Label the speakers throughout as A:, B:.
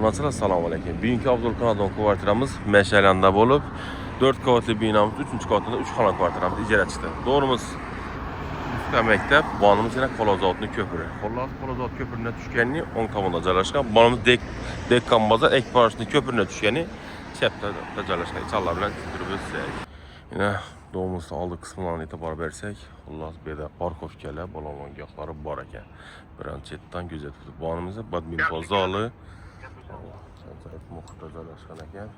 A: Obunaçılar assalomu alaykum. Bugünkü Abdulkanadon kvartiramız Meşəlanda olub. 4 qavatlı binamız 3-cü qavatında 3 xana kvartiramız icra çıxdı. Doğrumuz Üskə məktəb, banımız yenə Kolozavotlu köprü. Kolozavot köprünə düşkənliyi 10 kamında cərləşqən. Banımız Dekkan bazar ek parçasında köprünə düşkəni çəpdə cərləşqən. İnşallah bilən sürüb özsək. Yenə doğumuzda aldı qismlarını etibar versək, Allah belə parkovkələ, balonlongahları var ekan. Brançetdan gözə tutub. Banımızda badminton zalı. Acayip muhtar cərləşqən ekan.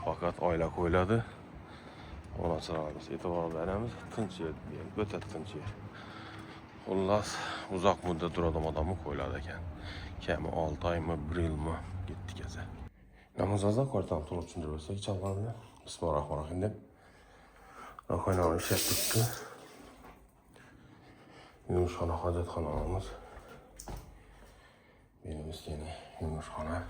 A: Fakat ayla koyladı. Ona çırağımız, etibar verəmiz tınç yer deyil, ötə tınç yer. Ullas uzaq müddət duradan adamı koyladı ekan. Kəmi 6 ay mı, 1 il mi getdi gəzə. Namazazda kvartan tonu üçüncü bölsək çalğanı. Bismillahirrahmanirrahim. Rakoynağı işət tutdu. Yumuşxana, hacətxanamız. Benim istəyəni yumuşxana.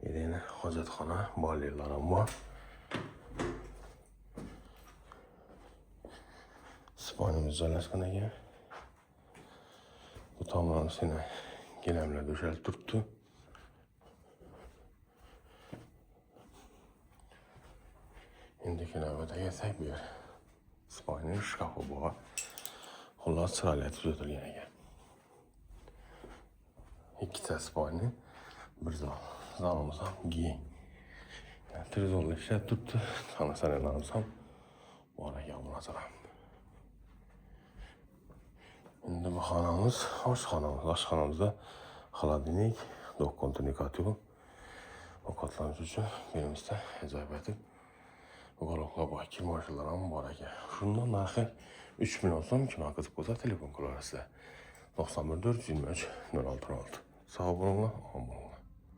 A: Yine hacetxana, balyalarım var. Spanyamız cərləşqən ekan. Bu tamamını sinə giləmlə döşəl tutdu. İndiki növbədə gəlsək bir Spanya'nın şkafı bu var. Xullas çırayla düzəltілген ekan. 2 Spanya, bir zal. Zalımızdan giyin. Yani trezorla işler tuttu. Sana sen alsam bu ara yağmur açaram. Şimdi bu xanamız, aşxanamız. Aşxanamızda xaladinlik, dok kontinikatı. O katlarımız üçün birimizdə əcayib edib. Bu qalokla bak, kirmaşılarım var ekan. Şundan daxil 3000 olsam ki, mən qızıb qoza telefon kurar sizə. 91 423 06 16. Sağ olun, aman.